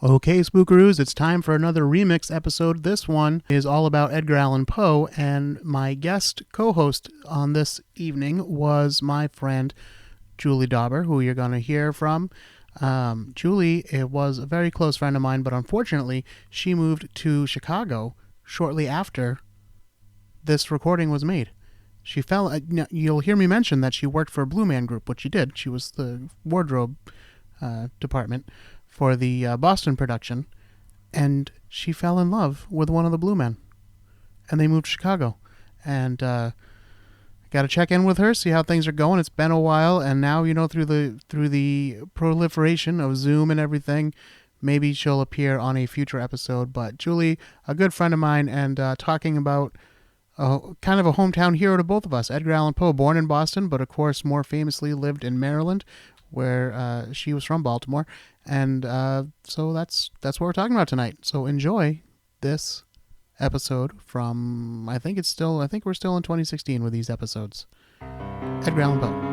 Okay, Spookaroos, it's time for another remix episode. This one is all about Edgar Allan Poe, and my guest co-host on this evening was my friend Julie Dauber, who you're going to hear from. Julie was a very close friend of mine, but unfortunately, she moved to Chicago shortly after this recording was made. She fell. You'll hear me mention that she worked for a Blue Man Group, which she did. She was the wardrobe department for the Boston production, and she fell in love with one of the Blue Men, and they moved to Chicago. And got to check in with her, see how things are going. It's been a while, and now through the proliferation of Zoom and everything, maybe she'll appear on a future episode. But Julie, a good friend of mine, and talking about kind of a hometown hero to both of us. Edgar Allan Poe, born in Boston, but of course more famously lived in Maryland, where she was from Baltimore. And so that's what we're talking about tonight. So enjoy this episode from, I think we're still in 2016 with these episodes. Edgar Allan Poe.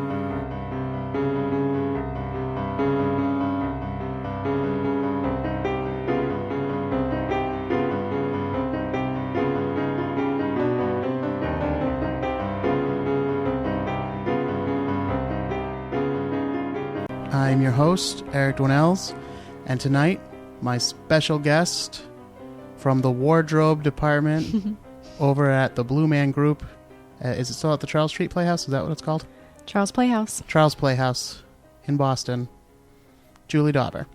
I'm your host, Eric Dwinells, and tonight, my special guest from the wardrobe department over at the Blue Man Group. Is it still at the Charles Street Playhouse? Is that what it's called? Charles Playhouse. Charles Playhouse in Boston. Julie Dauber.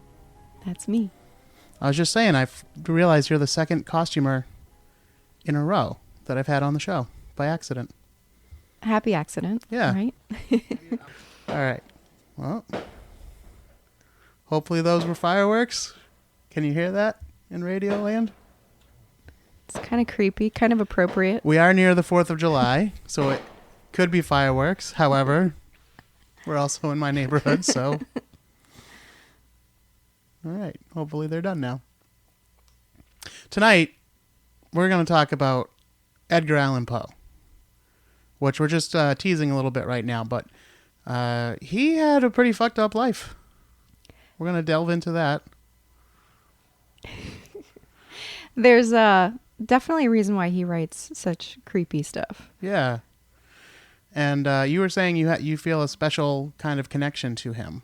That's me. I was just saying, I've realized you're the second costumer in a row that I've had on the show by accident. Happy accident. Yeah. Right? All right. Well, hopefully those were fireworks. Can you hear that in Radio Land? It's kind of creepy, kind of appropriate. We are near the 4th of July, so it could be fireworks. However, we're also in my neighborhood, so. All right. Hopefully they're done now. Tonight, we're going to talk about Edgar Allan Poe, which we're just teasing a little bit right now, but he had a pretty fucked up life. We're going to delve into that. There's definitely a reason why he writes such creepy stuff. Yeah. And you were saying you feel a special kind of connection to him.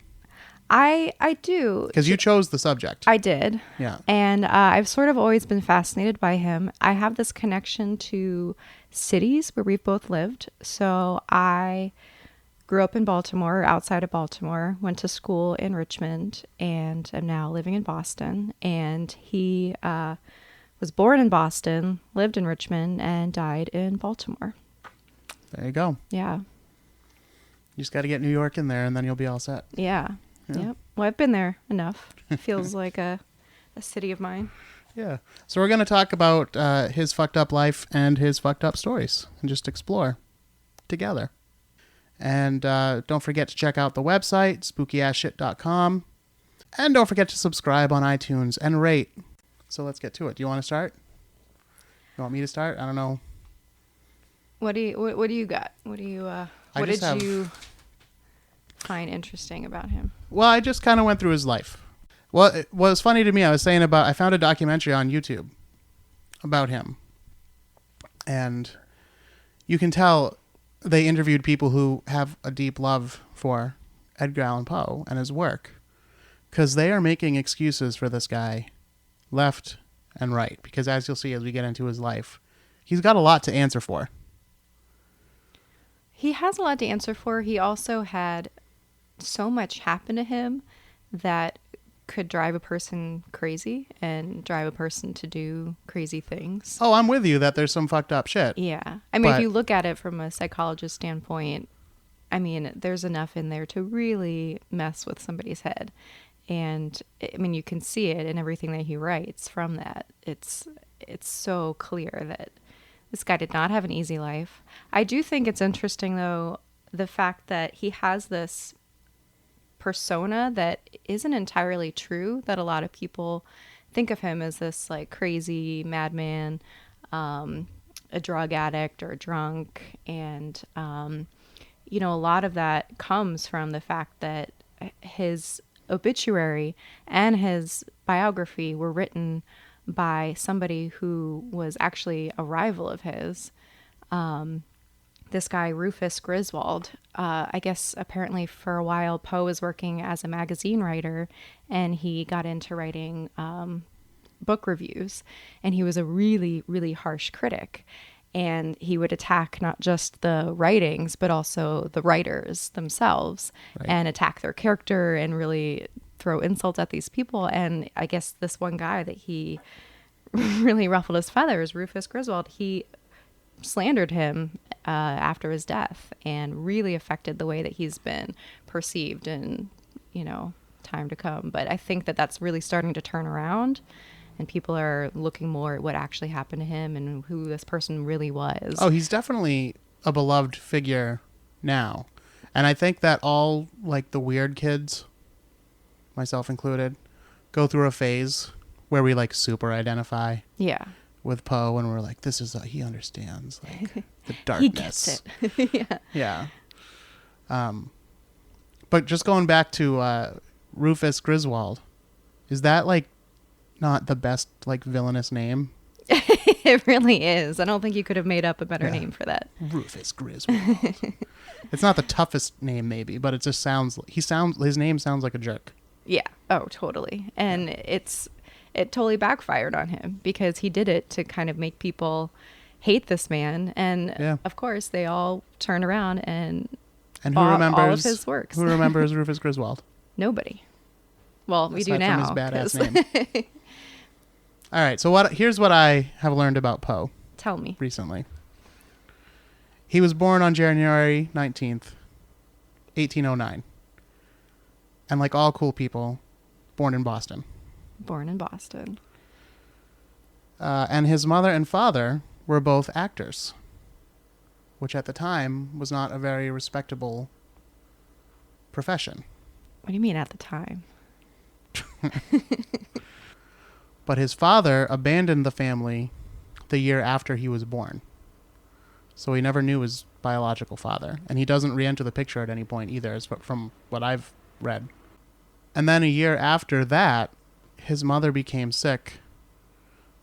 I do. Because you chose the subject. I did. Yeah. And I've sort of always been fascinated by him. I have this connection to cities where we've both lived. So I grew up in Baltimore, outside of Baltimore, went to school in Richmond, and am now living in Boston. And he was born in Boston, lived in Richmond, and died in Baltimore. There you go. Yeah. You just got to get New York in there, and then you'll be all set. Yeah. Yep. Well, I've been there enough. It feels like a city of mine. Yeah. So we're going to talk about his fucked up life and his fucked up stories, and just explore together. And don't forget to check out the website, spookyasshit.com. And don't forget to subscribe on iTunes and rate. So let's get to it. Do you want to start? You want me to start? I don't know. What do you got? What did you find interesting about him? Well, I just kind of went through his life. Well, it was funny to me. I found a documentary on YouTube about him. And you can tell they interviewed people who have a deep love for Edgar Allan Poe and his work, because they are making excuses for this guy left and right. Because as you'll see as we get into his life, he's got a lot to answer for. He has a lot to answer for. He also had so much happen to him that could drive a person crazy and drive a person to do crazy things. Oh, I'm with you that there's some fucked up shit. Yeah. I mean, if you look at it from a psychologist standpoint, I mean, there's enough in there to really mess with somebody's head. And I mean, you can see it in everything that he writes from that. It's so clear that this guy did not have an easy life. I do think it's interesting, though, the fact that he has this persona that isn't entirely true, that a lot of people think of him as this like crazy madman, a drug addict or a drunk. And, a lot of that comes from the fact that his obituary and his biography were written by somebody who was actually a rival of his. This guy, Rufus Griswold. I guess apparently for a while Poe was working as a magazine writer, and he got into writing book reviews, and he was a really, really harsh critic. And he would attack not just the writings, but also the writers themselves, Right. and attack their character and really throw insults at these people. And I guess this one guy that he really ruffled his feathers, Rufus Griswold, he slandered him after his death, and really affected the way that he's been perceived in, time to come. But I think that that's really starting to turn around, and people are looking more at what actually happened to him and who this person really was. Oh, he's definitely a beloved figure now. And I think that all, like, the weird kids, myself included, go through a phase where we, like, super identify Yeah. with Poe, and we're like, this is he understands, like, the darkness. He gets it. Yeah. Yeah. But just going back to Rufus Griswold, is that, like, not the best, like, villainous name? It really is. I don't think you could have made up a better Yeah. name for that. Rufus Griswold. It's not the toughest name, maybe, but it just sounds. His name sounds like a jerk. Yeah. Oh, totally. And it totally backfired on him, because he did it to kind of make people hate this man. And Yeah. of course, they all turn around and And bought all of his works. Who remembers Rufus Griswold? Nobody. Well, we do Aside now. from his badass 'cause- name. All right. So here's what I have learned about Poe Tell me. recently. He was born on January 19th, 1809. And like all cool people, born in Boston. Born in Boston. And his mother and father were both actors, which at the time was not a very respectable profession. What do you mean at the time? But his father abandoned the family the year after he was born. So he never knew his biological father. And he doesn't re-enter the picture at any point either, from what I've read. And then a year after that, his mother became sick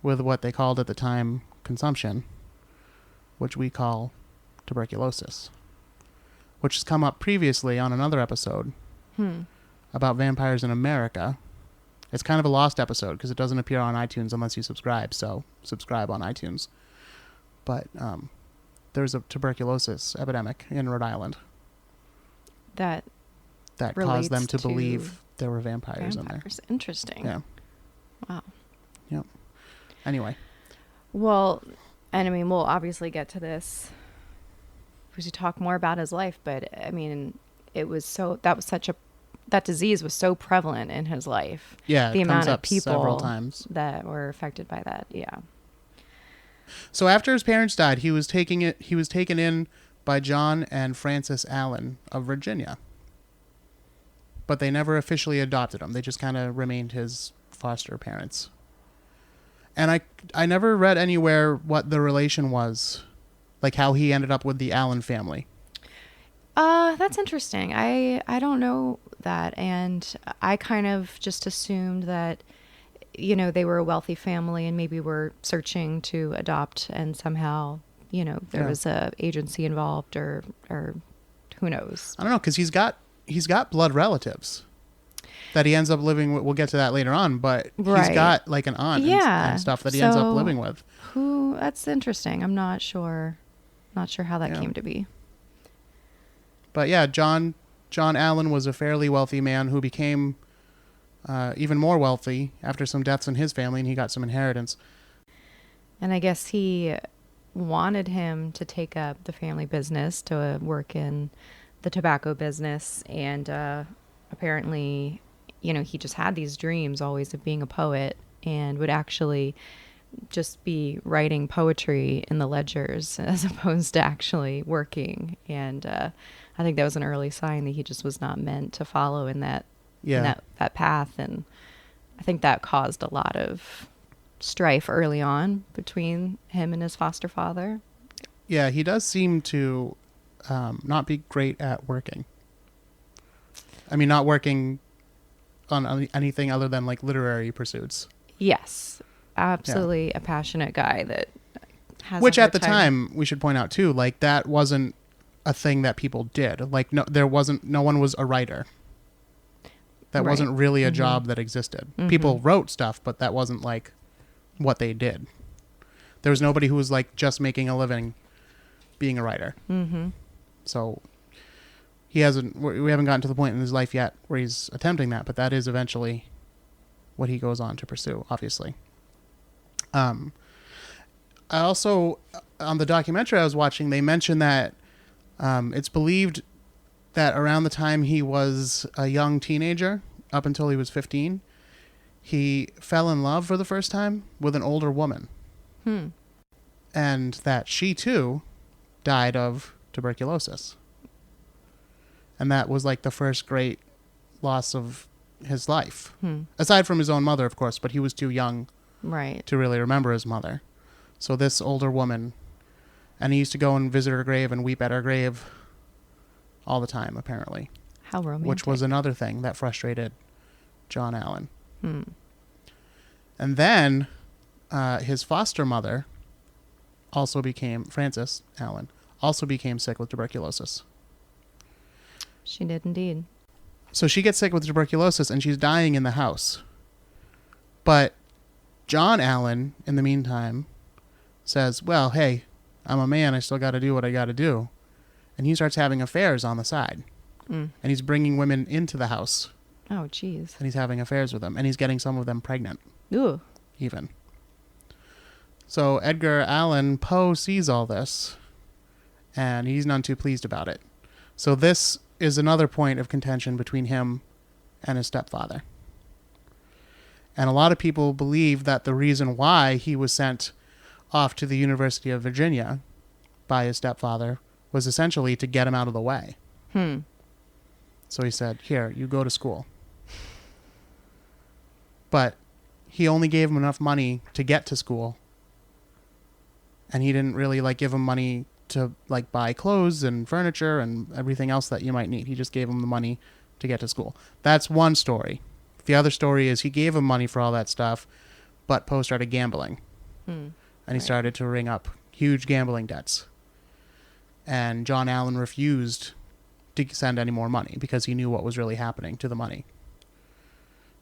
with what they called at the time consumption, which we call tuberculosis, which has come up previously on another episode about vampires in America. It's kind of a lost episode because it doesn't appear on iTunes unless you subscribe. So subscribe on iTunes. But there's a tuberculosis epidemic in Rhode Island That caused them relates to to believe there were vampires in there. vampires. Interesting. Yeah. Wow. Yep. Anyway. Well, and I mean, we'll obviously get to this because you talk more about his life, but I mean, that disease was so prevalent in his life. Yeah, The it amount comes of up several people times. that were affected by that. Yeah. So after his parents died, he was taken in by John and Frances Allen of Virginia. But they never officially adopted him. They just kind of remained his foster parents. And I never read anywhere what the relation was, like how he ended up with the Allen family. That's interesting. I don't know that, and I kind of just assumed that, they were a wealthy family and maybe were searching to adopt, and somehow, there was a agency involved, or who knows. I don't know, because he's got blood relatives that he ends up living with. We'll get to that later on, but he's Right. got like an aunt and stuff that he ends up So, living with. That's interesting. I'm not sure how that Yeah. came to be. But yeah, John Allen was a fairly wealthy man who became even more wealthy after some deaths in his family, and he got some inheritance. And I guess he wanted him to take up the family business, to work in the tobacco business. And apparently, he just had these dreams always of being a poet, and would actually just be writing poetry in the ledgers as opposed to actually working. And I think that was an early sign that he just was not meant to follow in that that path. And I think that caused a lot of strife early on between him and his foster father. Yeah, he does seem to not be great at working. I mean, not working on anything other than like literary pursuits. Yes, absolutely a passionate guy that has Which a hard at the time, we should point out too, like that wasn't a thing that people did. Like no one was a writer. That Right. wasn't really a job that existed. People wrote stuff, but that wasn't like what they did. There was nobody who was like just making a living being a writer. So we haven't gotten to the point in his life yet where he's attempting that, but that is eventually what he goes on to pursue, obviously. I also, on the documentary I was watching, they mentioned that it's believed that around the time he was a young teenager, up until he was 15, he fell in love for the first time with an older woman. And that she, too, died of tuberculosis. And that was like the first great loss of his life. Aside from his own mother, of course, but he was too young to really remember his mother. So this older woman, and he used to go and visit her grave and weep at her grave all the time, apparently. How romantic. Which was another thing that frustrated John Allan. And then his foster mother Frances Allan, also became sick with tuberculosis. She did indeed. So she gets sick with tuberculosis and she's dying in the house. But John Allan, in the meantime, says, well, hey, I'm a man. I still got to do what I got to do. And he starts having affairs on the side. And he's bringing women into the house. Oh, jeez. And he's having affairs with them. And he's getting some of them pregnant. Ooh. Even. So Edgar Allan Poe sees all this. And he's none too pleased about it. So this is another point of contention between him and his stepfather. And a lot of people believe that the reason why he was sent off to the University of Virginia by his stepfather was essentially to get him out of the way. So he said, here, you go to school. But he only gave him enough money to get to school. And he didn't really give him money to buy clothes and furniture and everything else that you might need. He just gave him the money to get to school. That's one story. The other story is he gave him money for all that stuff, but Poe started gambling. And he started to ring up huge gambling debts. And John Allan refused to send any more money because he knew what was really happening to the money.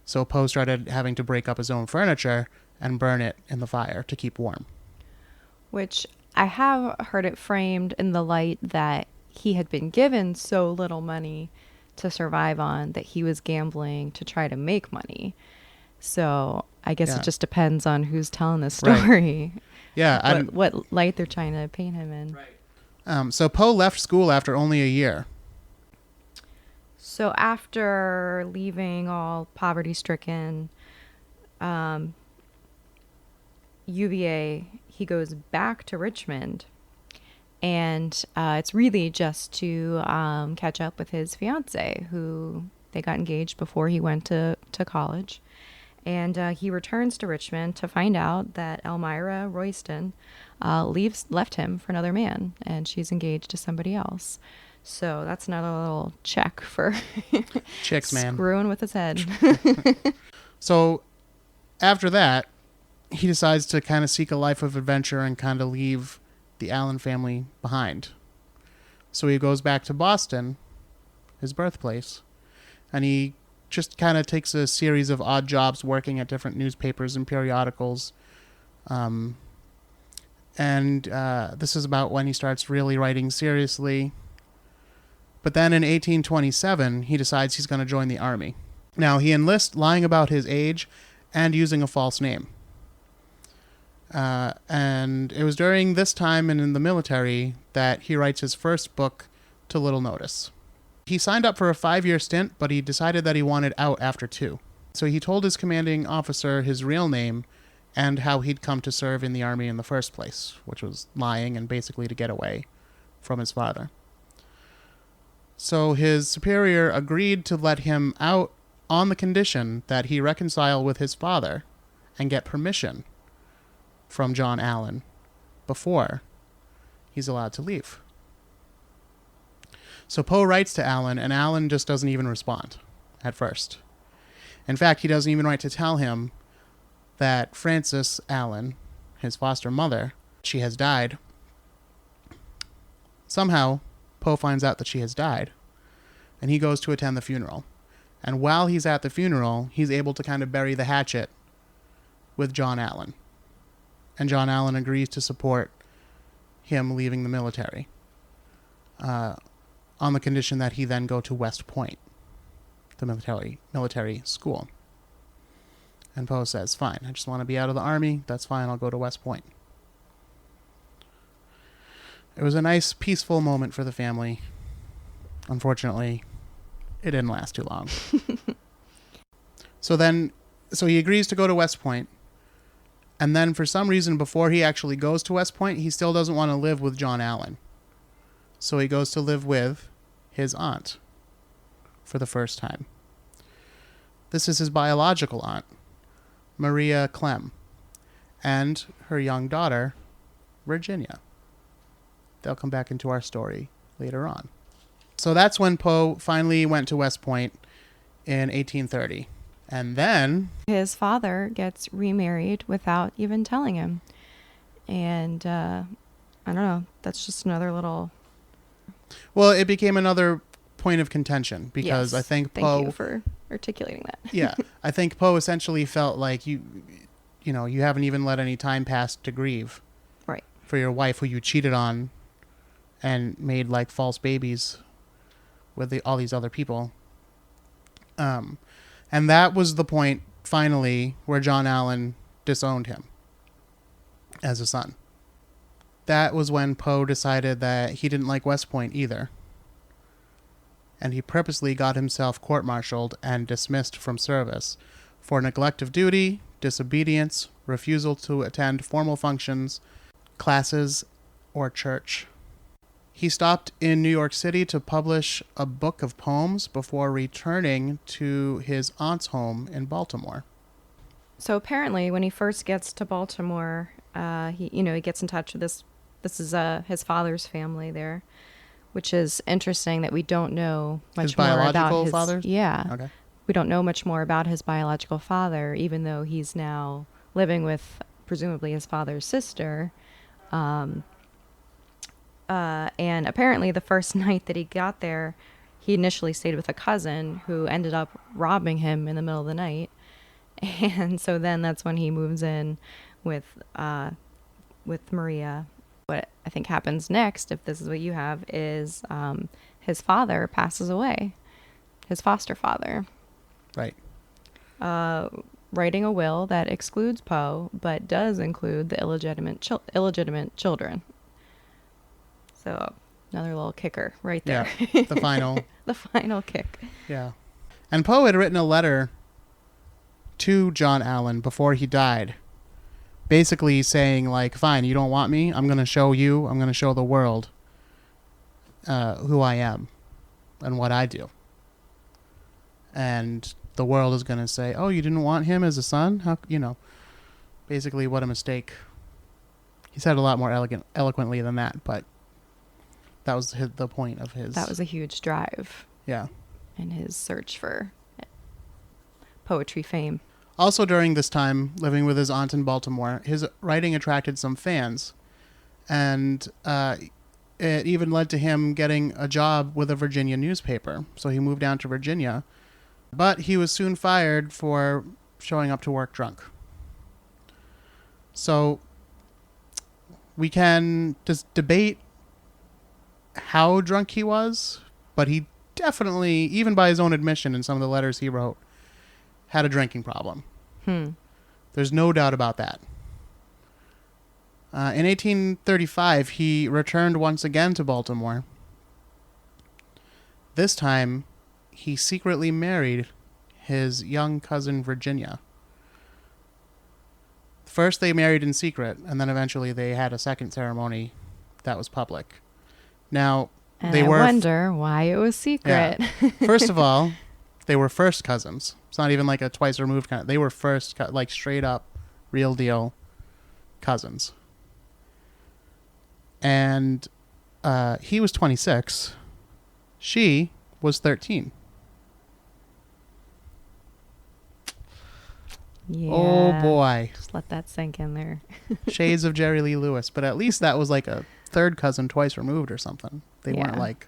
So Poe started having to break up his own furniture and burn it in the fire to keep warm. Which I have heard it framed in the light that he had been given so little money to survive on that he was gambling to try to make money. So I guess it just depends on who's telling the story. Right. Yeah. What light they're trying to paint him in. Right. So Poe left school after only a year. So after leaving all poverty-stricken UVA, he goes back to Richmond. And it's really just to catch up with his fiance, who they got engaged before he went to college. And he returns to Richmond to find out that Elmira Royston left him for another man, and she's engaged to somebody else. So that's another little check for chicks, man, screwing with his head. So after that, he decides to kind of seek a life of adventure and kind of leave the Allan family behind. So he goes back to Boston, his birthplace, and he just kind of takes a series of odd jobs working at different newspapers and periodicals. And this is about when he starts really writing seriously. But then in 1827, he decides he's going to join the army. Now, he enlists lying about his age and using a false name. And it was during this time and in the military that he writes his first book to little notice. He signed up for a 5-year stint, but he decided that he wanted out after 2. So he told his commanding officer his real name and how he'd come to serve in the army in the first place, which was lying and basically to get away from his father. So his superior agreed to let him out on the condition that he reconcile with his father and get permission from John Allan before he's allowed to leave. So Poe writes to Allan, and Allan just doesn't even respond at first. In fact, he doesn't even write to tell him that Frances Allan, his foster mother, she has died. Somehow, Poe finds out that she has died, and he goes to attend the funeral. And while he's at the funeral, he's able to kind of bury the hatchet with John Allan. And John Allan agrees to support him leaving the military on the condition that he then go to West Point, the military school. And Poe says, fine, I just want to be out of the army. That's fine, I'll go to West Point. It was a nice, peaceful moment for the family. Unfortunately, it didn't last too long. So he agrees to go to West Point. And then for some reason, before he actually goes to West Point, he still doesn't want to live with John Allan. So he goes to live with his aunt for the first time. This is his biological aunt, Maria Clem, and her young daughter, Virginia. They'll come back into our story later on. So that's when Poe finally went to West Point in 1830. And then his father gets remarried without even telling him. And I don't know, that's just another little... Well, it became another point of contention because yes, I think Poe... Thank you for articulating that. Yeah, I think Poe essentially felt like you haven't even let any time pass to grieve. Right. For your wife who you cheated on and made like false babies with all these other people. And that was the point, finally, where John Allan disowned him as a son. That was when Poe decided that he didn't like West Point either. And he purposely got himself court-martialed and dismissed from service for neglect of duty, disobedience, refusal to attend formal functions, classes, or church. He stopped in New York City to publish a book of poems before returning to his aunt's home in Baltimore. So apparently, when he first gets to Baltimore, he gets in touch with this. This is his father's family there, which is interesting that we don't know much more about his biological father. Yeah, Okay. We don't know much more about his biological father, even though he's now living with presumably his father's sister. And apparently the first night that he got there, he initially stayed with a cousin who ended up robbing him in the middle of the night. And so then that's when he moves in with Maria. What I think happens next, if this is what you have, is his father passes away, his foster father. Right. Writing a will that excludes Poe, but does include the illegitimate children. So another little kicker right there. Yeah, the final. The final kick. Yeah. And Poe had written a letter to John Allan before he died, basically saying, like, fine, you don't want me? I'm going to show the world who I am and what I do. And the world is going to say, oh, you didn't want him as a son? How, basically what a mistake. He said it a lot more eloquently than that, but that was the point of his... That was a huge drive. Yeah. In his search for poetry fame. Also during this time, living with his aunt in Baltimore, his writing attracted some fans. And it even led to him getting a job with a Virginia newspaper. So he moved down to Virginia. But he was soon fired for showing up to work drunk. So we can just debate how drunk he was, but he definitely, even by his own admission in some of the letters he wrote, had a drinking problem. There's no doubt about that. In 1835, he returned once again to Baltimore. This time, he secretly married his young cousin Virginia. First, they married in secret, and then eventually they had a second ceremony that was public. Now, I wonder why it was secret. Yeah. First of all, they were first cousins. It's not even like a twice removed kind of. They were first, like straight up, real deal cousins. And he was 26. She was 13. Yeah. Oh boy. Just let that sink in there. Shades of Jerry Lee Lewis. But at least that was like a third cousin twice removed or something. They weren't like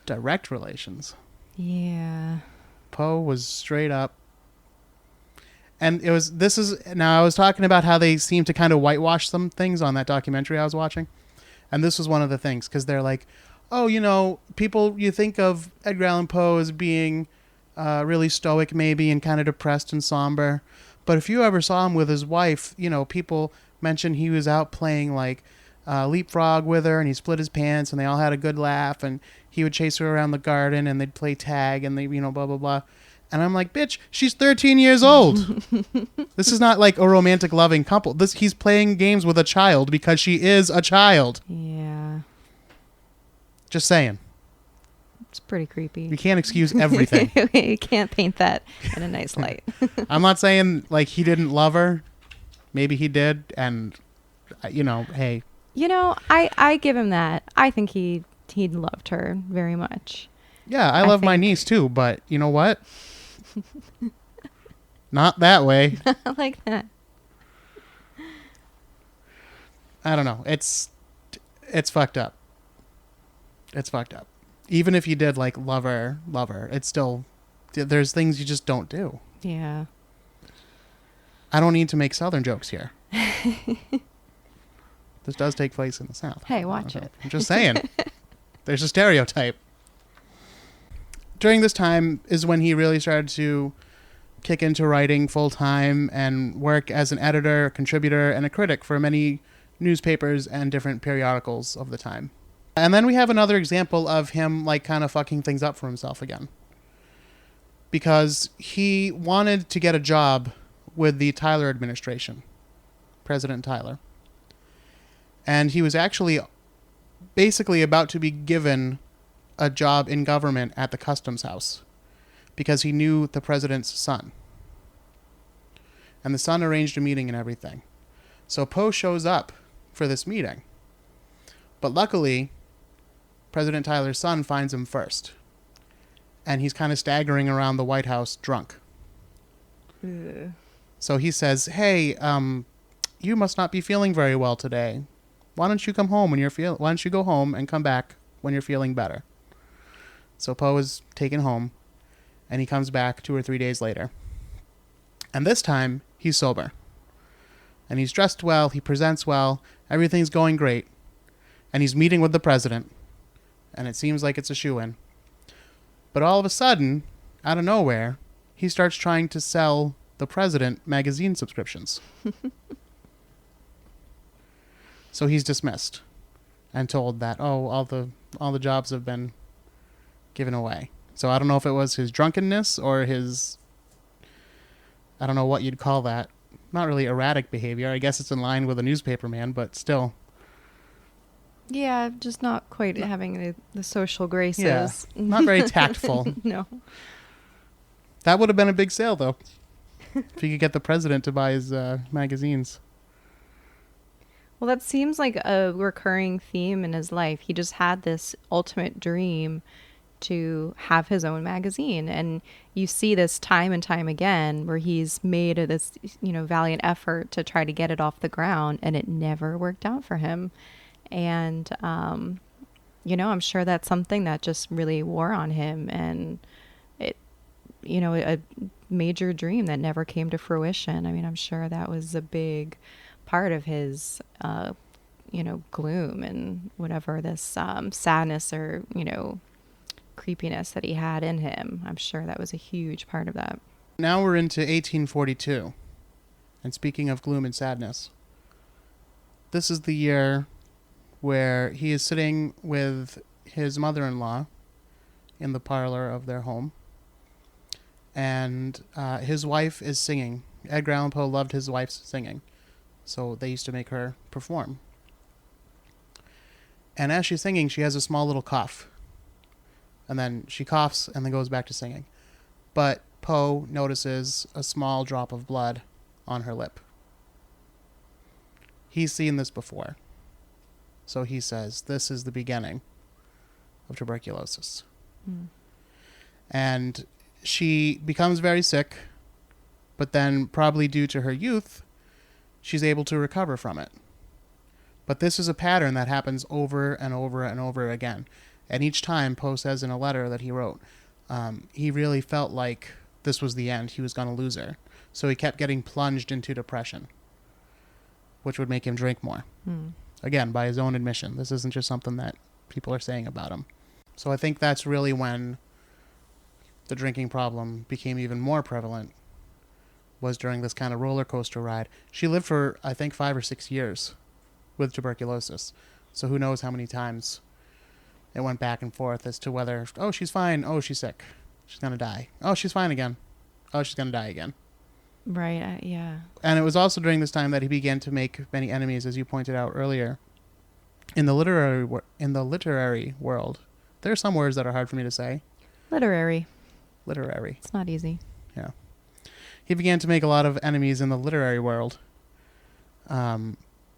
direct relations. Yeah. Poe was straight up. And I was talking about how they seem to kind of whitewash some things on that documentary I was watching. And this was one of the things, because they're like, oh, you think of Edgar Allan Poe as being really stoic maybe and kind of depressed and somber. But if you ever saw him with his wife, people mention he was out playing like leapfrog with her, and he split his pants, and they all had a good laugh, and he would chase her around the garden, and they'd play tag, and they, blah, blah, blah. And I'm like, bitch, she's 13 years old. This is not like a romantic loving couple. He's playing games with a child because she is a child. Yeah. Just saying. It's pretty creepy. You can't excuse everything. You can't paint that in a nice light. I'm not saying like he didn't love her. Maybe he did. And, hey. I give him that. I think he loved her very much. Yeah, I love my niece too, but you know what? Not that way. Not like that. I don't know. It's fucked up. It's fucked up. Even if you did like love her, it's still, there's things you just don't do. Yeah. I don't need to make Southern jokes here. This does take place in the South. Hey, watch it. I'm just saying. There's a stereotype. During this time is when he really started to kick into writing full time and work as an editor, contributor, and a critic for many newspapers and different periodicals of the time. And then we have another example of him like kind of fucking things up for himself again. Because he wanted to get a job with the Tyler administration, President Tyler. And he was actually basically about to be given a job in government at the customs house because he knew the president's son. And the son arranged a meeting and everything. So Poe shows up for this meeting. But luckily, President Tyler's son finds him first. And he's kind of staggering around the White House drunk. Ugh. So he says, hey, you must not be feeling very well today. Why don't you come home why don't you go home and come back when you're feeling better? So Poe is taken home, and he comes back 2 or 3 days later. And this time, he's sober. And he's dressed well, he presents well, everything's going great. And he's meeting with the president, and it seems like it's a shoo-in. But all of a sudden, out of nowhere, he starts trying to sell the president magazine subscriptions. So he's dismissed and told that, all the jobs have been given away. So I don't know if it was his drunkenness or his, I don't know what you'd call that. Not really erratic behavior. I guess it's in line with a newspaper man, but still. Yeah, just not quite having the social graces. Yeah, not very tactful. No. That would have been a big sale, though. If he could get the president to buy his magazines. Well, that seems like a recurring theme in his life. He just had this ultimate dream to have his own magazine. And you see this time and time again where he's made this, valiant effort to try to get it off the ground, and it never worked out for him. And, I'm sure that's something that just really wore on him, and it, a major dream that never came to fruition. I mean, I'm sure that was a big part of his, gloom and whatever this sadness or, creepiness that he had in him. I'm sure that was a huge part of that. Now we're into 1842. And speaking of gloom and sadness, this is the year where he is sitting with his mother-in-law in the parlor of their home. And his wife is singing. Edgar Allan Poe loved his wife's singing. So they used to make her perform. And as she's singing, she has a small little cough. And then she coughs and then goes back to singing. But Poe notices a small drop of blood on her lip. He's seen this before. So he says, this is the beginning of tuberculosis. And she becomes very sick. But then, probably due to her youth, she's able to recover from it. But this is a pattern that happens over and over and over again. And each time, Poe says in a letter that he wrote, he really felt like this was the end. He was going to lose her. So he kept getting plunged into depression, which would make him drink more. Again, by his own admission. This isn't just something that people are saying about him. So I think that's really when the drinking problem became even more prevalent, was during this kind of roller coaster ride. She lived for, I think, 5 or 6 years with tuberculosis. So who knows how many times it went back and forth as to whether, oh, she's fine. Oh, she's sick. She's going to die. Oh, she's fine again. Oh, she's going to die again. Right. Yeah. And it was also during this time that he began to make many enemies, as you pointed out earlier. In the literary world, there are some words that are hard for me to say. Literary. It's not easy. Yeah. He began to make a lot of enemies in the literary world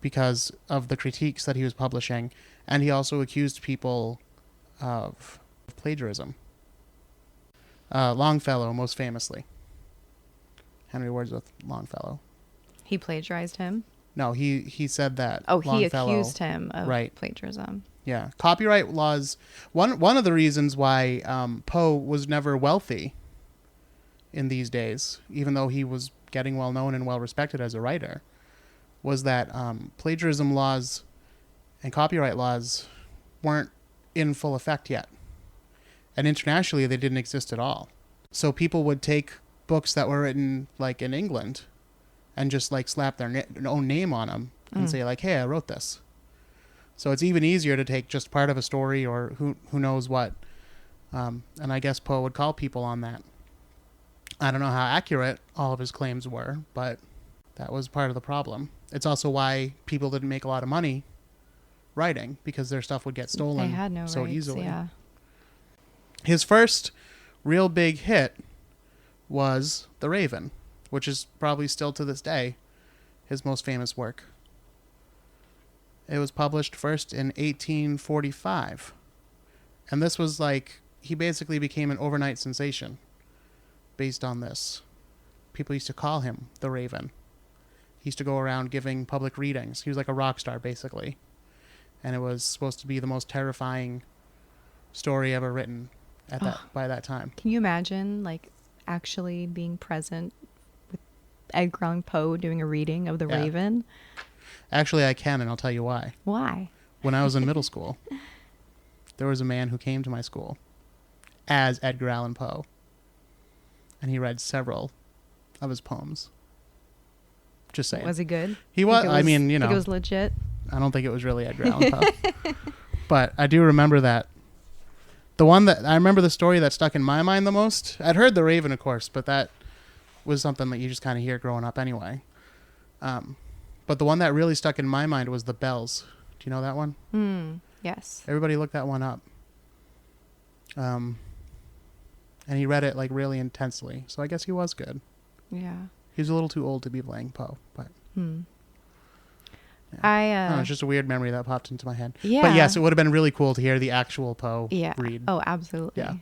because of the critiques that he was publishing. And he also accused people of plagiarism. Longfellow, most famously. Henry Wordsworth Longfellow. He plagiarized him? No, he said that. Oh, he Longfellow, accused him of plagiarism. Yeah. Copyright laws. One of the reasons why Poe was never wealthy in these days, even though he was getting well known and well respected as a writer, was that plagiarism laws and copyright laws weren't in full effect yet. And internationally, they didn't exist at all. So people would take books that were written like in England and just like slap their own name on them and say like, hey, I wrote this. So it's even easier to take just part of a story or who knows what. And I guess Poe would call people on that. I don't know how accurate all of his claims were, but that was part of the problem. It's also why people didn't make a lot of money writing, because their stuff would get stolen they had no so rights, easily. Yeah. His first real big hit was The Raven, which is probably still to this day his most famous work. It was published first in 1845. And this was like, he basically became an overnight sensation based on this. People used to call him the Raven. He used to go around giving public readings. He was like a rock star, basically. And it was supposed to be the most terrifying story ever written at by that time. Can you imagine, like, actually being present with Edgar Allan Poe doing a reading of The Raven? Actually, I can, and I'll tell you why. Why? When I was in middle school, there was a man who came to my school as Edgar Allan Poe, and he read several of his poems. Just saying. Was he good? He was. I mean, you know. Think it was legit? I don't think it was really Edgar Allan Poe. But I do remember that. The one that I remember, the story that stuck in my mind the most, I'd heard The Raven, of course, but that was something that you just kind of hear growing up anyway. But the one that really stuck in my mind was The Bells. Do you know that one? Yes. Everybody look that one up. And he read it like really intensely. So I guess he was good. Yeah. He was a little too old to be playing Poe, but yeah. I don't know, it's just a weird memory that popped into my head. Yeah. But yes, it would have been really cool to hear the actual Poe read. Oh, absolutely. Yeah.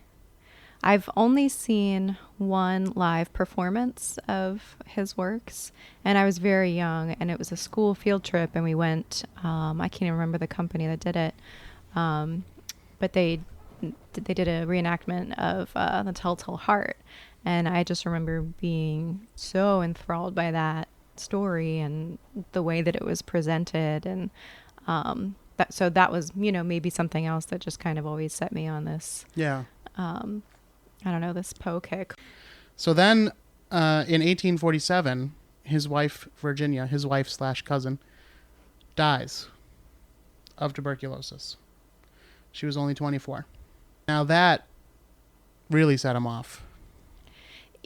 I've only seen one live performance of his works, and I was very young, and it was a school field trip, and we went, I can't even remember the company that did it, but they did a reenactment of The Telltale Heart, and I just remember being so enthralled by that story and the way that it was presented, and that was, you know, maybe something else that just kind of always set me on this I don't know, this Poe kick. So then in 1847, his wife Virginia, his wife/cousin, dies of tuberculosis. She was only 24. Now that really set him off.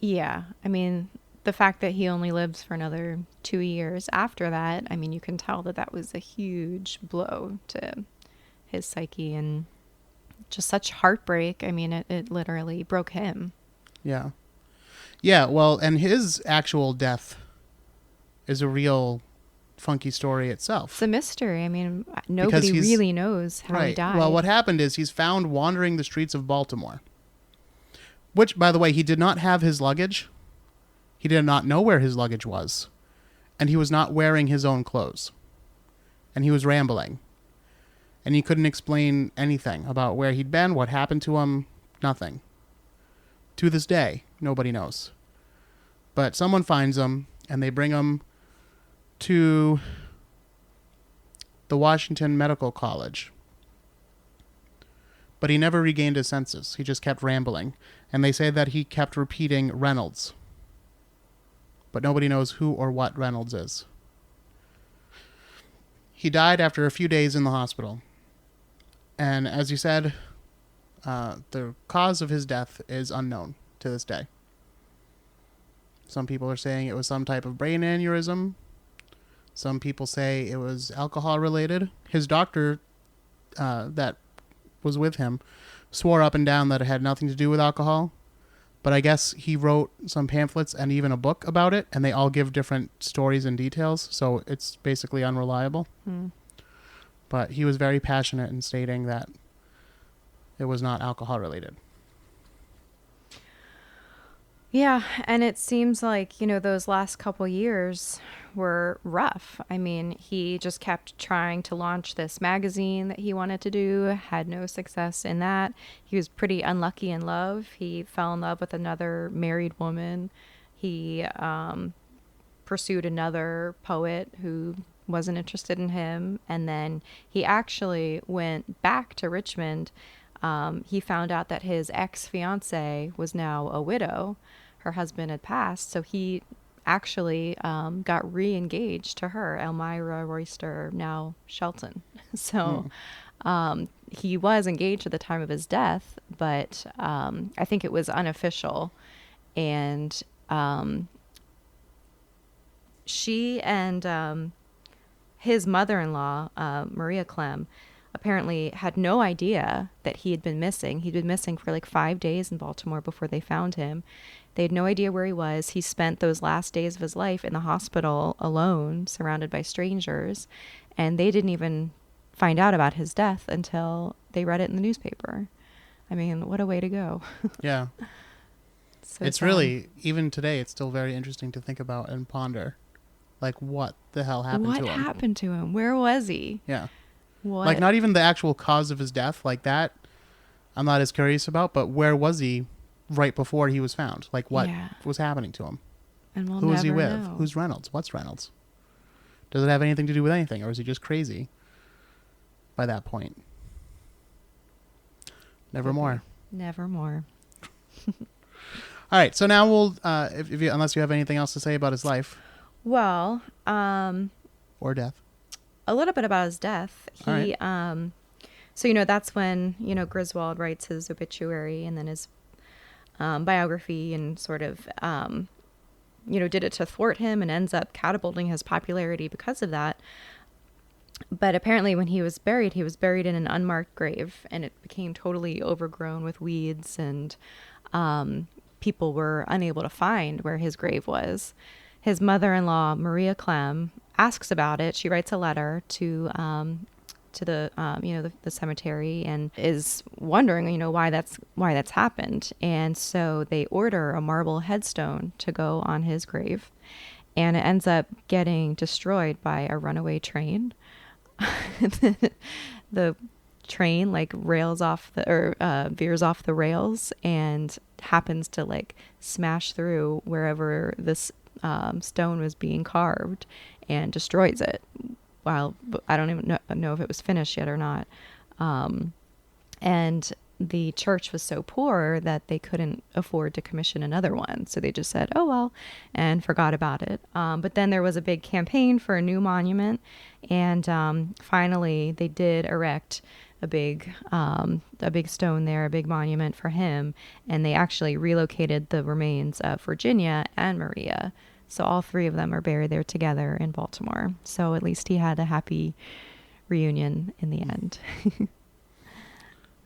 Yeah, I mean, the fact that he only lives for another 2 years after that, I mean, you can tell that that was a huge blow to his psyche and just such heartbreak. I mean, it literally broke him. Yeah. Yeah, well, and his actual death is a real funky story itself. It's a mystery. I mean, nobody really knows how he died. Well, what happened is he's found wandering the streets of Baltimore. Which, by the way, he did not have his luggage. He did not know where his luggage was. And he was not wearing his own clothes. And he was rambling. And he couldn't explain anything about where he'd been, what happened to him, nothing. To this day, nobody knows. But someone finds him, and they bring him to the Washington Medical College. But he never regained his senses. He just kept rambling. And they say that he kept repeating Reynolds. But nobody knows who or what Reynolds is. He died after a few days in the hospital. And as you said, the cause of his death is unknown to this day. Some people are saying it was some type of brain aneurysm. Some people say it was alcohol related. His doctor that was with him swore up and down that it had nothing to do with alcohol. But I guess he wrote some pamphlets and even a book about it, and they all give different stories and details, so it's basically unreliable. But he was very passionate in stating that it was not alcohol related. Yeah, and it seems like, you know, those last couple years were rough. I mean, he just kept trying to launch this magazine that he wanted to do, had no success in that. He was pretty unlucky in love. He fell in love with another married woman. He pursued another poet who wasn't interested in him. And then he actually went back to Richmond. He found out that his ex-fiancée was now a widow. Her husband had passed, so he actually got re-engaged to her, Elmira Royster, now Shelton. So he was engaged at the time of his death, but I think it was unofficial. And she and his mother-in-law, Maria Clem, apparently had no idea that he had been missing. He'd been missing for like 5 days in Baltimore before they found him. They had no idea where he was. He spent those last days of his life in the hospital alone, surrounded by strangers, and they didn't even find out about his death until they read it in the newspaper. I mean, what a way to go. Yeah. So it's really, even today, it's still very interesting to think about and ponder. Like, what the hell happened to him? What happened to him? Where was he? Yeah. What? Like, not even the actual cause of his death, like that, I'm not as curious about, but where was he right before he was found? Like, what was happening to him? And we'll Who was he with? know. Who's Reynolds? What's Reynolds? Does it have anything to do with anything, or is he just crazy by that point? Nevermore. Nevermore. All right, so now we'll, if you, unless you have anything else to say about his life. Well, or death. A little bit about his death. He, so, you know, that's when, you know, Griswold writes his obituary and then his biography and sort of, you know, did it to thwart him and ends up catapulting his popularity because of that. But apparently when he was buried in an unmarked grave, and it became totally overgrown with weeds, and people were unable to find where his grave was. His mother-in-law, Maria Clem, asks about it. She writes a letter to the you know, the cemetery, and is wondering, you know, why that's happened. And so they order a marble headstone to go on his grave, and it ends up getting destroyed by a runaway train. The train like veers off the rails and happens to like smash through wherever this stone was being carved and destroys it. Well, I don't even know if it was finished yet or not. And the church was so poor that they couldn't afford to commission another one. So they just said, oh, well, and forgot about it. But then there was a big campaign for a new monument. And finally, they did erect a big stone there, a big monument for him. And they actually relocated the remains of Virginia and Maria. So all three of them are buried there together in Baltimore. So at least he had a happy reunion in the end.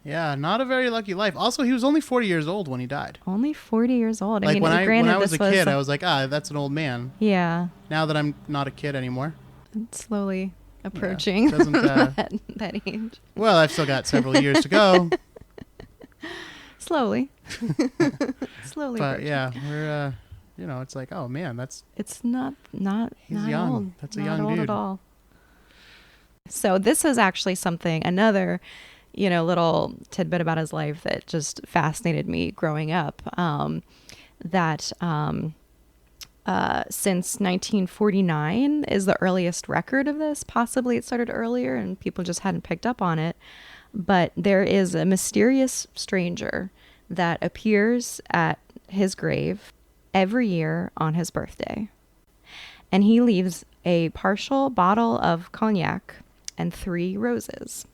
Yeah, not a very lucky life. Also, he was only 40 years old when he died. Only 40 years old. Like, I mean, when granted, I was a kid, I was like, that's an old man. Yeah. Now that I'm not a kid anymore. It's slowly approaching that age. Well, I've still got several years to go. Slowly. Slowly. But approaching. yeah, you know, it's like, oh man, It's not he's not young. old. That's a Not young old dude. at all. So this is actually another, little tidbit about his life that just fascinated me growing up. That since 1949 is the earliest record of this. Possibly it started earlier and people just hadn't picked up on it. But there is a mysterious stranger that appears at his grave every year on his birthday. And he leaves a partial bottle of cognac and 3 roses.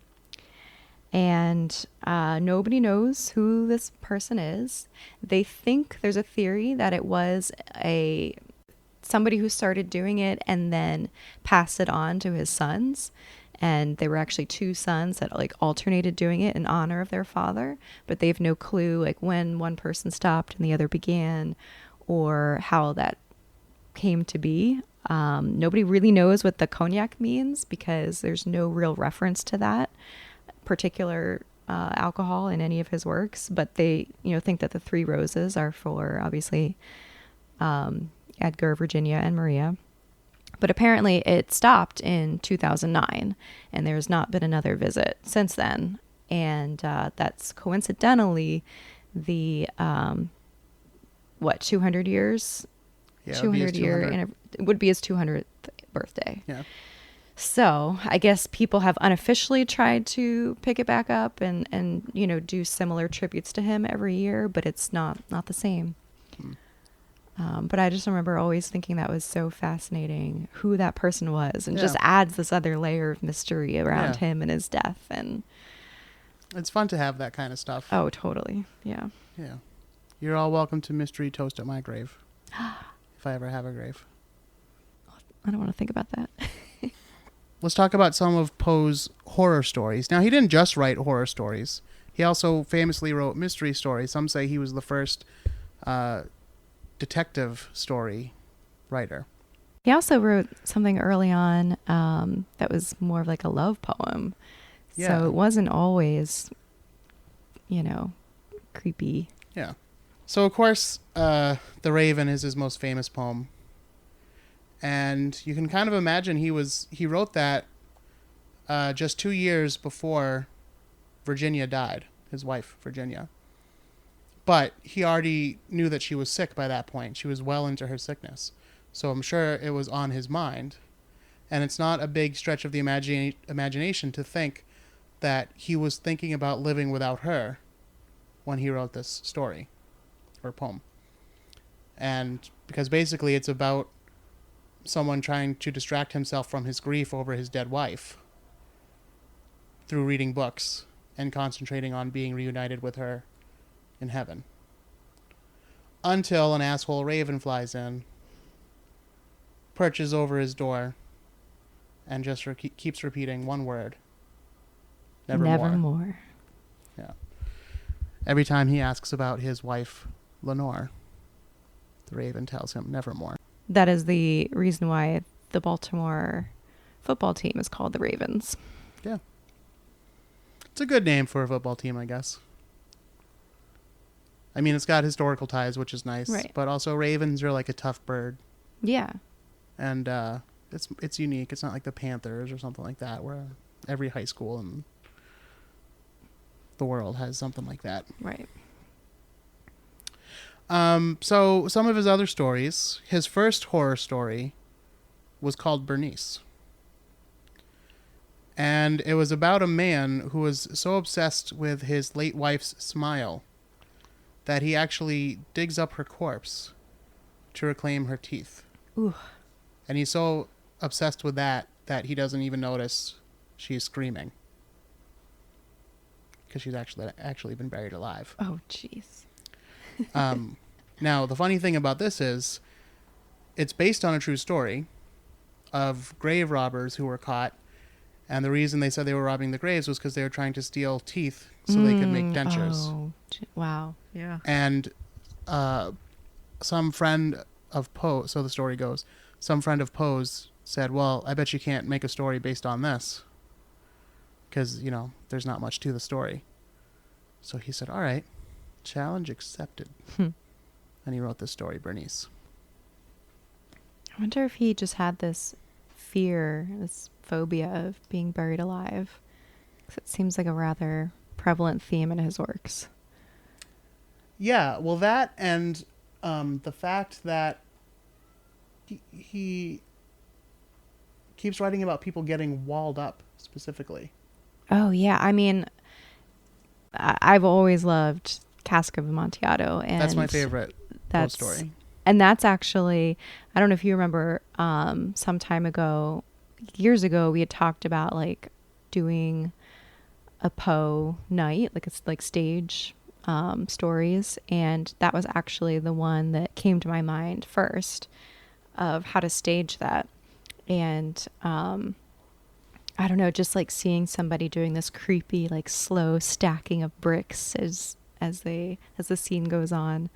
And nobody knows who this person is. They think there's a theory that it was somebody who started doing it and then passed it on to his sons. And they were actually 2 sons that like alternated doing it in honor of their father, but they have no clue like when one person stopped and the other began, or how that came to be. Nobody really knows what the cognac means because there's no real reference to that particular alcohol in any of his works, but they think that the 3 roses are for obviously Edgar, Virginia, and Maria. But apparently it stopped in 2009 and there's not been another visit since then. And that's coincidentally the 200 years? Yeah, 200 year, and it would be his 200th birthday. Yeah. So I guess people have unofficially tried to pick it back up and do similar tributes to him every year, but it's not the same. But I just remember always thinking that was so fascinating who that person was, and just adds this other layer of mystery around him and his death. And it's fun to have that kind of stuff. Oh, totally. Yeah. Yeah. You're all welcome to mystery toast at my grave. If I ever have a grave. I don't want to think about that. Let's talk about some of Poe's horror stories. Now, he didn't just write horror stories. He also famously wrote mystery stories. Some say he was the first detective story writer. He also wrote something early on that was more of like a love poem. Yeah. So it wasn't always, creepy. Yeah. So, of course, The Raven is his most famous poem. And you can kind of imagine he wrote that just 2 years before Virginia died, his wife, Virginia. But he already knew that she was sick by that point. She was well into her sickness. So I'm sure it was on his mind. And it's not a big stretch of the imagination to think that he was thinking about living without her when he wrote this story or poem. And because basically it's about someone trying to distract himself from his grief over his dead wife through reading books and concentrating on being reunited with her in heaven. Until an asshole raven flies in, perches over his door, and just keeps repeating one word. Nevermore. Nevermore. Yeah. Every time he asks about his wife, Lenore, the raven tells him nevermore. That is the reason why the Baltimore football team is called the Ravens. Yeah. It's a good name for a football team, I guess. I mean, it's got historical ties, which is nice. Right. But also ravens are like a tough bird. Yeah. And it's unique. It's not like the Panthers or something like that, where every high school in the world has something like that. Right. So some of his other stories, his first horror story was called Bernice. And it was about a man who was so obsessed with his late wife's smile that he actually digs up her corpse to reclaim her teeth. Ooh. And he's so obsessed with that he doesn't even notice she's screaming. Because she's actually been buried alive. Oh, jeez. Now, the funny thing about this is it's based on a true story of grave robbers who were caught. And the reason they said they were robbing the graves was because they were trying to steal teeth so they could make dentures. Oh, wow. Yeah. And some friend of Poe, so the story goes, some friend of Poe's said, well, I bet you can't make a story based on this. Because, there's not much to the story. So he said, all right, challenge accepted. And he wrote this story, Bernice. I wonder if he just had this fear, this phobia of being buried alive. 'Cause it seems like a rather prevalent theme in his works. Yeah, well, that and the fact that he keeps writing about people getting walled up specifically. Oh, yeah. I mean, I've always loved Cask of Amontillado, and That's my favorite ghost that's story. and that's actually, I don't know if you remember, some time ago, years ago, we had talked about like doing a Poe night, like it's like stage stories, and that was actually the one that came to my mind first of how to stage that. And I don't know, just like seeing somebody doing this creepy, like slow stacking of bricks as the scene goes on.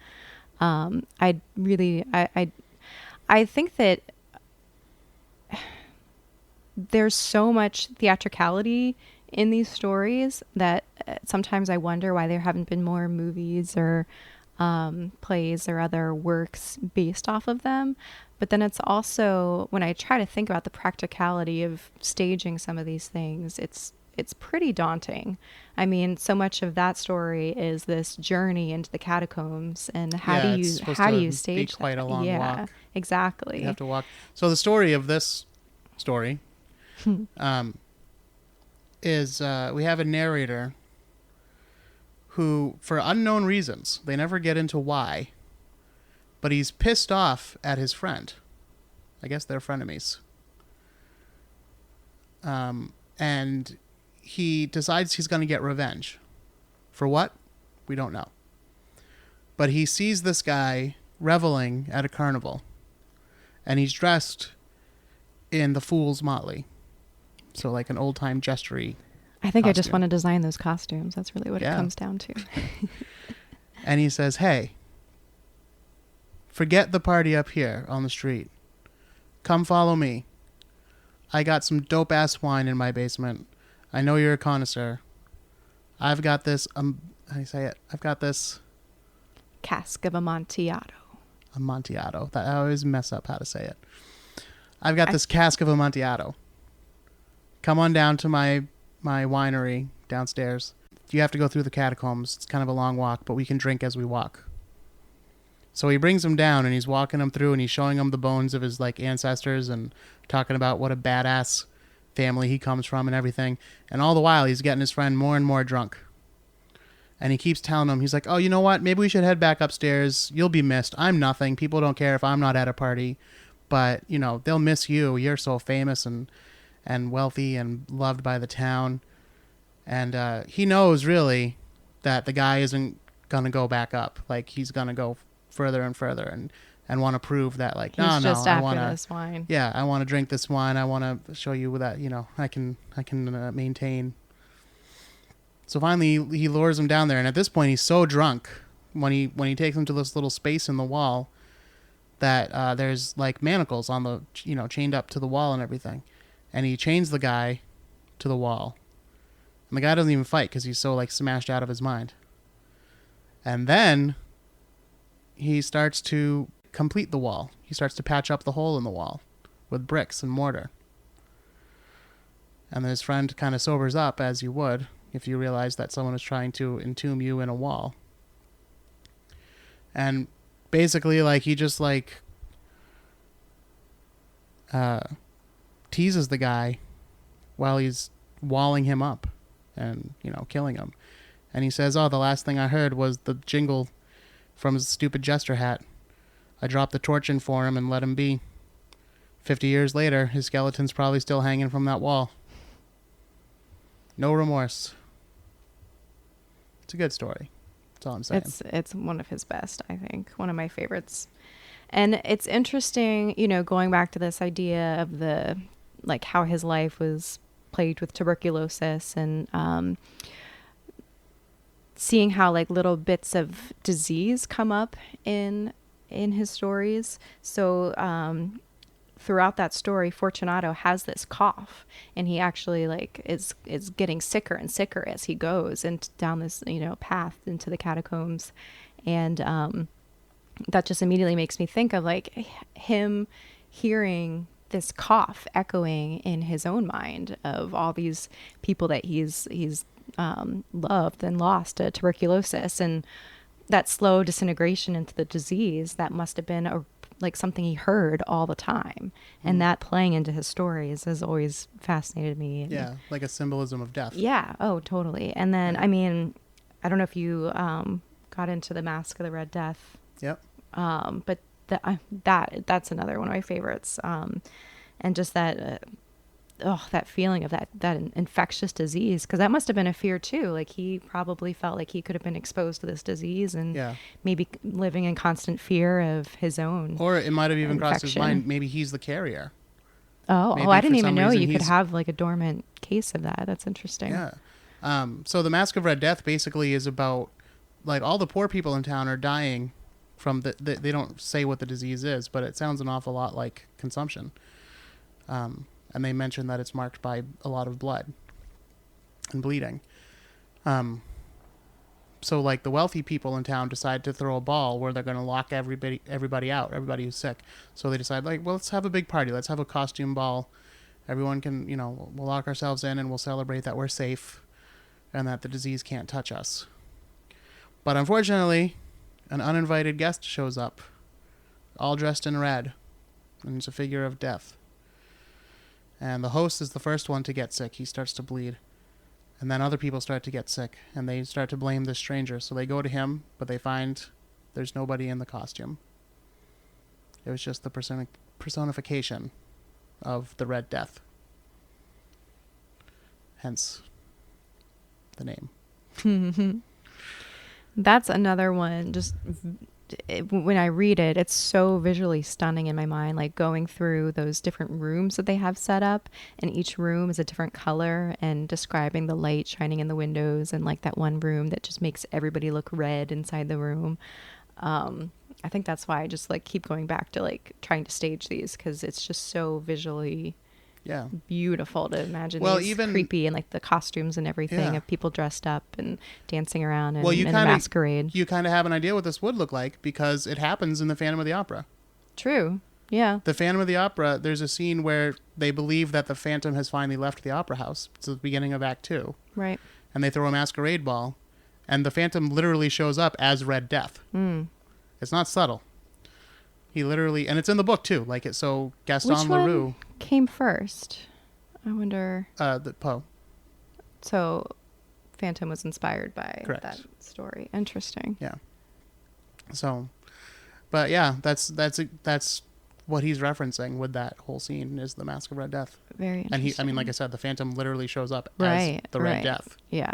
I think that there's so much theatricality in these stories that sometimes I wonder why there haven't been more movies or plays or other works based off of them. But then it's also, when I try to think about the practicality of staging some of these things, it's pretty daunting. I mean, so much of that story is this journey into the catacombs, and how do you stage be quite that? a long Yeah, walk. exactly. You have to walk. So the story of this story is we have a narrator who, for unknown reasons, they never get into why, but he's pissed off at his friend. I guess they're frenemies. And he decides he's going to get revenge. For what? We don't know. But he sees this guy reveling at a carnival, and he's dressed in the fool's motley. So like an old-time gestury I think costume. I just want to design those costumes. That's really what it comes down to. And he says, hey, forget the party up here on the street. Come follow me. I got some dope-ass wine in my basement. I know you're a connoisseur. I've got this, how do you say it? I've got this... Cask of Amontillado. Amontillado. I always mess up how to say it. I've got this cask of Amontillado. Come on down to my winery downstairs. You have to go through the catacombs. It's kind of a long walk, but we can drink as we walk. So he brings him down, and he's walking him through, and he's showing him the bones of his like ancestors and talking about what a badass family he comes from and everything. And all the while, he's getting his friend more and more drunk. And he keeps telling him, he's like, oh, you know what? Maybe we should head back upstairs. You'll be missed. I'm nothing. People don't care if I'm not at a party. But, you know, they'll miss you. You're so famous and wealthy and loved by the town. And he knows, really, that the guy isn't going to go back up. Like, he's going to go further and further and want to prove that, like, He's just after this wine. Yeah, I want to drink this wine. I want to show you that, you know, I can maintain. So finally, he lures him down there. And at this point, he's so drunk when he takes him to this little space in the wall that there's, like, manacles on the, you know, chained up to the wall and everything. And he chains the guy to the wall. And the guy doesn't even fight because he's so, like, smashed out of his mind. And then he starts to complete the wall. He starts to patch up the hole in the wall with bricks and mortar. And his friend kind of sobers up, as you would if you realize that someone is trying to entomb you in a wall. And basically, like, he just, like, teases the guy while he's walling him up and, you know, killing him. And he says, oh, the last thing I heard was the jingle from his stupid jester hat. I dropped the torch in for him and let him be. 50 years later, his skeleton's probably still hanging from that wall. No remorse. It's a good story. That's all I'm saying. It's one of his best, I think. One of my favorites. And it's interesting, you know, going back to this idea of the, like, how his life was plagued with tuberculosis and seeing how, like, little bits of disease come up in his stories. So throughout that story, Fortunato has this cough, and he actually, like, is getting sicker and sicker as he goes and down this, you know, path into the catacombs. And that just immediately makes me think of, like, him hearing this cough echoing in his own mind of all these people that he's loved and lost to tuberculosis, and that slow disintegration into the disease. That must have been like something he heard all the time, and that playing into his stories has always fascinated me. Yeah, like a symbolism of death. Yeah. Oh, totally. And then, I mean, I don't know if you got into the Mask of the Red Death. Yep. But that's another one of my favorites. And just that, that feeling of that infectious disease, because that must have been a fear too. Like he probably felt like he could have been exposed to this disease, and maybe living in constant fear of his own. Or it might have even infection. crossed his mind. Maybe he's the carrier. Oh, I didn't even know you could have like a dormant case of that. That's interesting. Yeah. So the Mask of Red Death basically is about, like, all the poor people in town are dying from they don't say what the disease is, but it sounds an awful lot like consumption. And they mention that it's marked by a lot of blood and bleeding. So like the wealthy people in town decide to throw a ball where they're going to lock everybody out, everybody who's sick. So they decide, like, well, let's have a big party. Let's have a costume ball. Everyone can, we'll lock ourselves in and we'll celebrate that we're safe and that the disease can't touch us. But unfortunately, an uninvited guest shows up, all dressed in red, and it's a figure of death. And the host is the first one to get sick. He starts to bleed. And then other people start to get sick, and they start to blame the stranger. So they go to him, but they find there's nobody in the costume. It was just the personification of the Red Death. Hence the name. That's another one. Just when I read it, it's so visually stunning in my mind, like going through those different rooms that they have set up, and each room is a different color, and describing the light shining in the windows, and like that one room that just makes everybody look red inside the room. I think that's why I just like keep going back to like trying to stage these, because it's just so visually beautiful to imagine. Well, these even creepy, and like the costumes and everything of people dressed up and dancing around in a masquerade. You kind of have an idea what this would look like because it happens in the Phantom of the Opera. True. Yeah. The Phantom of the Opera, there's a scene where they believe that the Phantom has finally left the opera house. It's the beginning of Act 2. Right. And they throw a masquerade ball, and the Phantom literally shows up as Red Death. It's not subtle. He literally, and it's in the book too. Like it, so Gaston Which Leroux one came first. I wonder. The Poe. So, Phantom was inspired by Correct. That story. Interesting. Yeah. So, but yeah, that's what he's referencing with that whole scene is the Mask of Red Death. Very interesting. And like I said, the Phantom literally shows up as the Red Death. Yeah.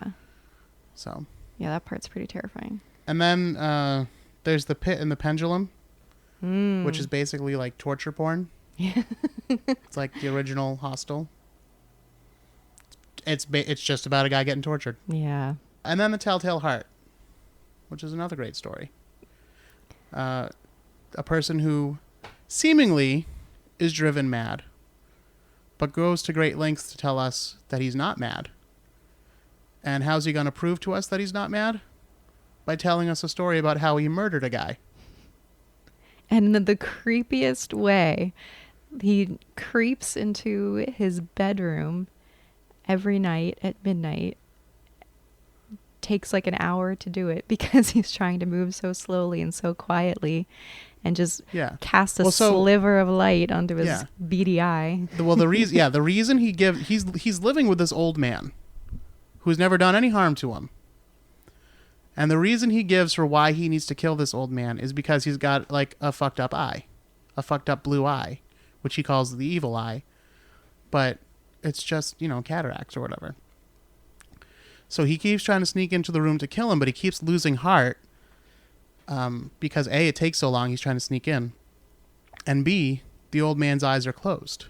So. Yeah, that part's pretty terrifying. And then there's the Pit and the Pendulum, which is basically like torture porn. Yeah. It's like the original Hostel. It's just about a guy getting tortured. Yeah. And then the Telltale Heart, which is another great story. A person who seemingly is driven mad, but goes to great lengths to tell us that he's not mad. And how's he going to prove to us that he's not mad? By telling us a story about how he murdered a guy. And in the creepiest way, he creeps into his bedroom every night at midnight. Takes like an hour to do it because he's trying to move so slowly and so quietly, and just cast a sliver of light onto his beady eye. Well, the reason he's living with this old man who's never done any harm to him. And the reason he gives for why he needs to kill this old man is because he's got like a fucked up eye, a fucked up blue eye, which he calls the evil eye, but it's just, cataracts or whatever. So he keeps trying to sneak into the room to kill him, but he keeps losing heart because A, it takes so long, he's trying to sneak in, and B, the old man's eyes are closed.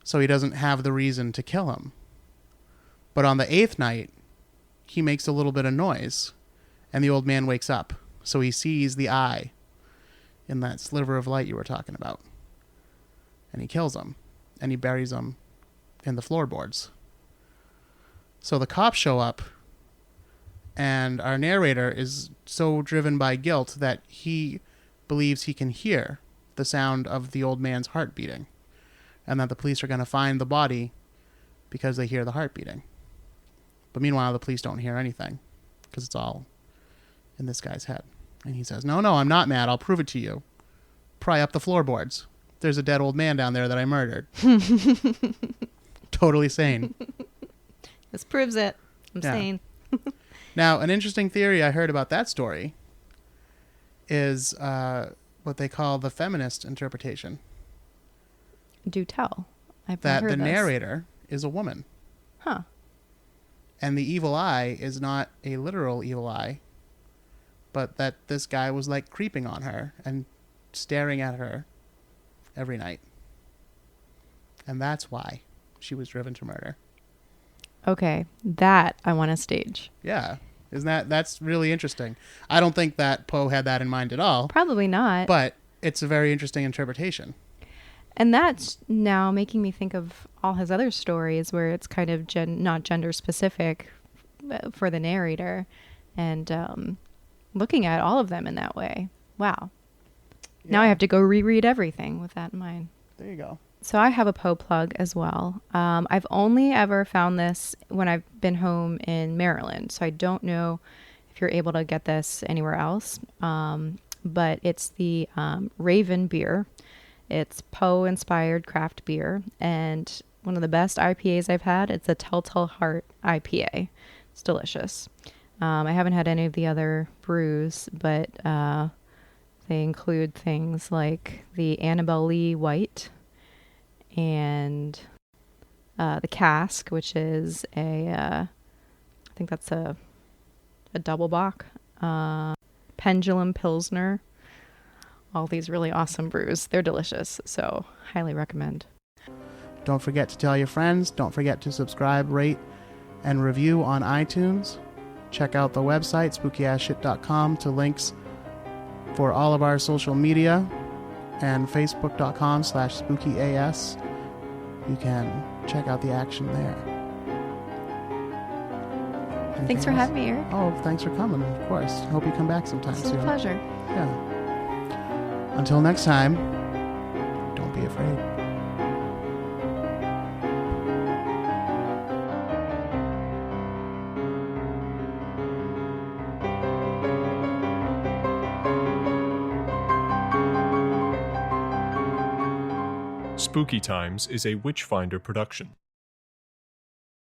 So he doesn't have the reason to kill him. But on the 8th night, he makes a little bit of noise, and the old man wakes up. So he sees the eye in that sliver of light you were talking about. And he kills him, and he buries him in the floorboards. So the cops show up, and our narrator is so driven by guilt that he believes he can hear the sound of the old man's heart beating, and that the police are going to find the body because they hear the heart beating. But meanwhile, the police don't hear anything because it's all in this guy's head. And he says, no, I'm not mad. I'll prove it to you. Pry up the floorboards. There's a dead old man down there that I murdered. Totally sane. This proves it. I'm sane. Now, an interesting theory I heard about that story is what they call the feminist interpretation. Do tell. I've that heard the this. narrator is a woman. Huh. And the evil eye is not a literal evil eye, but that this guy was like creeping on her and staring at her every night. And that's why she was driven to murder. Okay, that I want to stage. Yeah. That's really interesting. I don't think that Poe had that in mind at all. Probably not. But it's a very interesting interpretation. And that's now making me think of all his other stories where it's kind of not gender specific for the narrator, and looking at all of them in that way. Wow. Yeah. Now I have to go reread everything with that in mind. There you go. So I have a Poe plug as well. I've only ever found this when I've been home in Maryland, so I don't know if you're able to get this anywhere else. But it's the Raven beer. It's Poe-inspired craft beer, and one of the best IPAs I've had. It's a Telltale Heart IPA. It's delicious. I haven't had any of the other brews, but they include things like the Annabelle Lee White and the Cask, which is I think that's a double bock, Pendulum Pilsner. All these really awesome brews. They're delicious, so highly recommend. Don't forget to tell your friends. Don't forget to subscribe, rate, and review on iTunes. Check out the website, spookyasshit.com, to links for all of our social media, and facebook.com/spookyas. You can check out the action there. Thanks for having me, Eric. Oh, thanks for coming, of course. Hope you come back sometime soon. It's a pleasure. Yeah. Until next time, don't be afraid. Spooky Times is a Witchfinder production.